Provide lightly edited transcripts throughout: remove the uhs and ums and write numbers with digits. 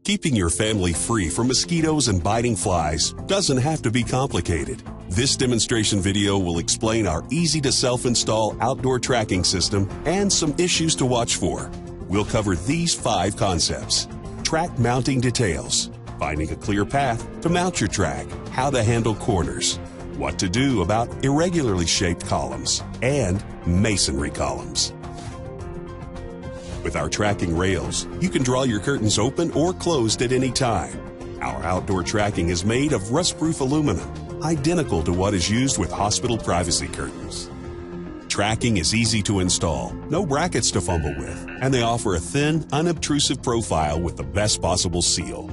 Keeping your family free from mosquitoes and biting flies doesn't have to be complicated. This demonstration video will explain our easy to self-install outdoor tracking system and some issues to watch for. We'll cover these 5 concepts: track mounting details, finding a clear path to mount your track, how to handle corners, what to do about irregularly shaped columns, and masonry columns. With our tracking rails, you can draw your curtains open or closed at any time. Our outdoor tracking is made of rust-proof aluminum, identical to what is used with hospital privacy curtains. Tracking is easy to install, no brackets to fumble with, and they offer a thin, unobtrusive profile with the best possible seal.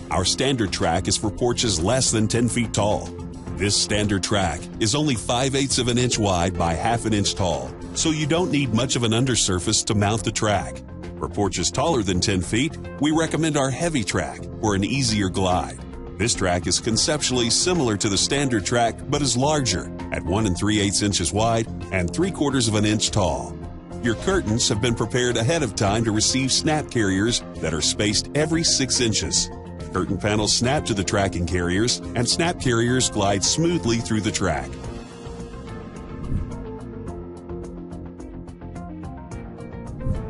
Our standard track is for porches less than 10 feet tall. This standard track is only 5/8 of an inch wide by 1/2 inch tall, so you don't need much of an undersurface to mount the track. For porches taller than 10 feet, we recommend our heavy track for an easier glide. This track is conceptually similar to the standard track, but is larger at 1 3/8 inches wide and 3/4 of an inch tall. Your curtains have been prepared ahead of time to receive snap carriers that are spaced every 6 inches. Curtain panels snap to the tracking carriers, and snap carriers glide smoothly through the track.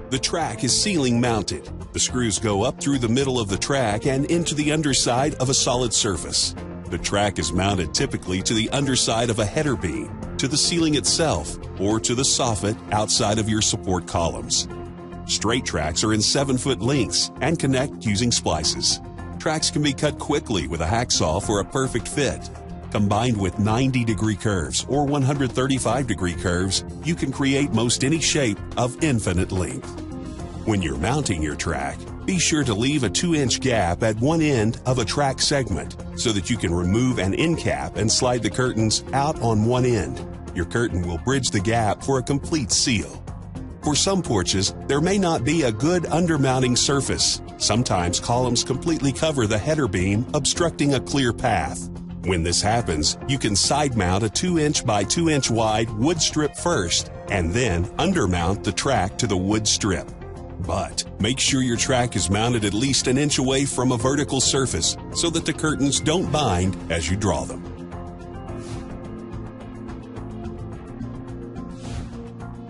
The track is ceiling mounted. The screws go up through the middle of the track and into the underside of a solid surface. The track is mounted typically to the underside of a header beam, to the ceiling itself, or to the soffit outside of your support columns. Straight tracks are in 7-foot lengths and connect using splices. Tracks can be cut quickly with a hacksaw for a perfect fit. Combined with 90-degree curves or 135-degree curves, you can create most any shape of infinite length. When you're mounting your track, be sure to leave a 2-inch gap at one end of a track segment so that you can remove an end cap and slide the curtains out on one end. Your curtain will bridge the gap for a complete seal. For some porches, there may not be a good undermounting surface. Sometimes columns completely cover the header beam, obstructing a clear path. When this happens, you can side mount a 2-inch by 2-inch wide wood strip first, and then undermount the track to the wood strip. But make sure your track is mounted at least an inch away from a vertical surface so that the curtains don't bind as you draw them.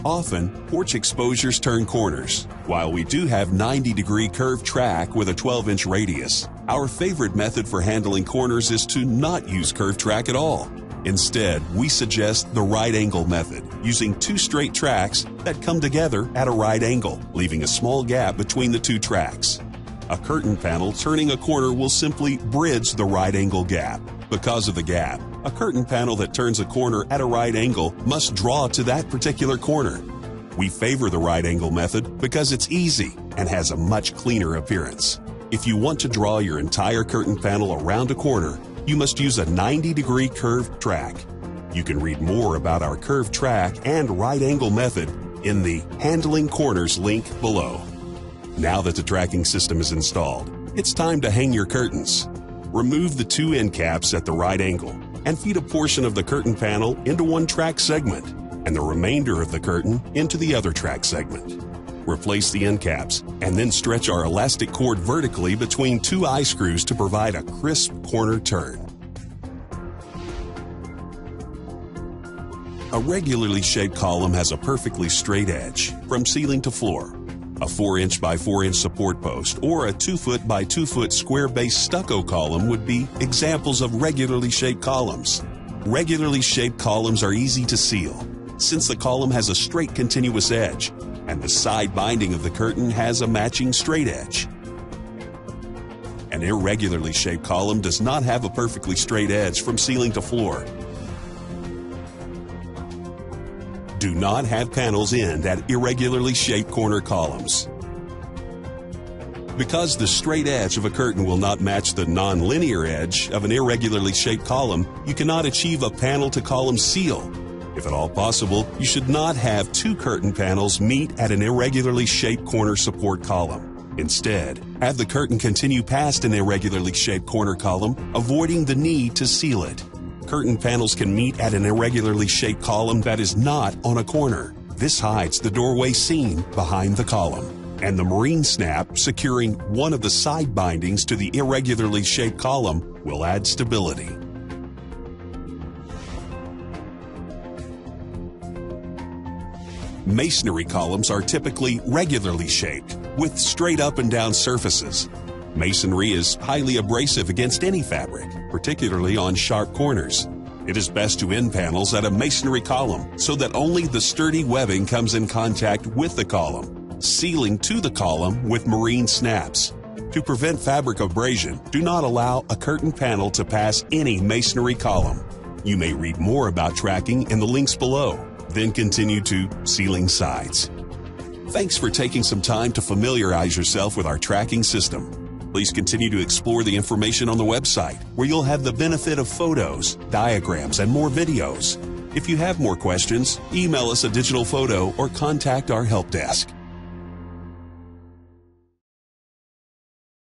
Often, porch exposures turn corners. While we do have 90-degree curved track with a 12-inch radius, our favorite method for handling corners is to not use curved track at all. Instead, we suggest the right angle method, using 2 straight tracks that come together at a right angle, leaving a small gap between the 2 tracks. A curtain panel turning a corner will simply bridge the right angle gap. Because of the gap, a curtain panel that turns a corner at a right angle must draw to that particular corner. We favor the right angle method because it's easy and has a much cleaner appearance. If you want to draw your entire curtain panel around a corner, you must use a 90-degree curved track. You can read more about our curved track and right angle method in the Handling Corners link below. Now that the tracking system is installed, it's time to hang your curtains. Remove the 2 end caps at the right angle and feed a portion of the curtain panel into one track segment and the remainder of the curtain into the other track segment. Replace the end caps and then stretch our elastic cord vertically between 2 eye screws to provide a crisp corner turn. A regularly shaped column has a perfectly straight edge from ceiling to floor. A 4-inch by 4-inch support post or a 2-foot by 2-foot square base stucco column would be examples of regularly shaped columns. Regularly shaped columns are easy to seal, since the column has a straight continuous edge, and the side binding of the curtain has a matching straight edge. An irregularly shaped column does not have a perfectly straight edge from ceiling to floor. Do not have panels end at irregularly shaped corner columns. Because the straight edge of a curtain will not match the non-linear edge of an irregularly shaped column, you cannot achieve a panel-to-column seal. If at all possible, you should not have 2 curtain panels meet at an irregularly shaped corner support column. Instead, have the curtain continue past an irregularly shaped corner column, avoiding the need to seal it. Curtain panels can meet at an irregularly shaped column that is not on a corner. This hides the doorway seam behind the column. and the marine snap securing one of the side bindings to the irregularly shaped column will add stability. Masonry columns are typically regularly shaped with straight up and down surfaces. Masonry is highly abrasive against any fabric, particularly on sharp corners. It is best to end panels at a masonry column so that only the sturdy webbing comes in contact with the column, sealing to the column with marine snaps. To prevent fabric abrasion, do not allow a curtain panel to pass any masonry column. You may read more about tracking in the links below. Then continue to sealing sides. Thanks for taking some time to familiarize yourself with our tracking system. Please continue to explore the information on the website, where you'll have the benefit of photos, diagrams, and more videos. If you have more questions, email us a digital photo or contact our help desk.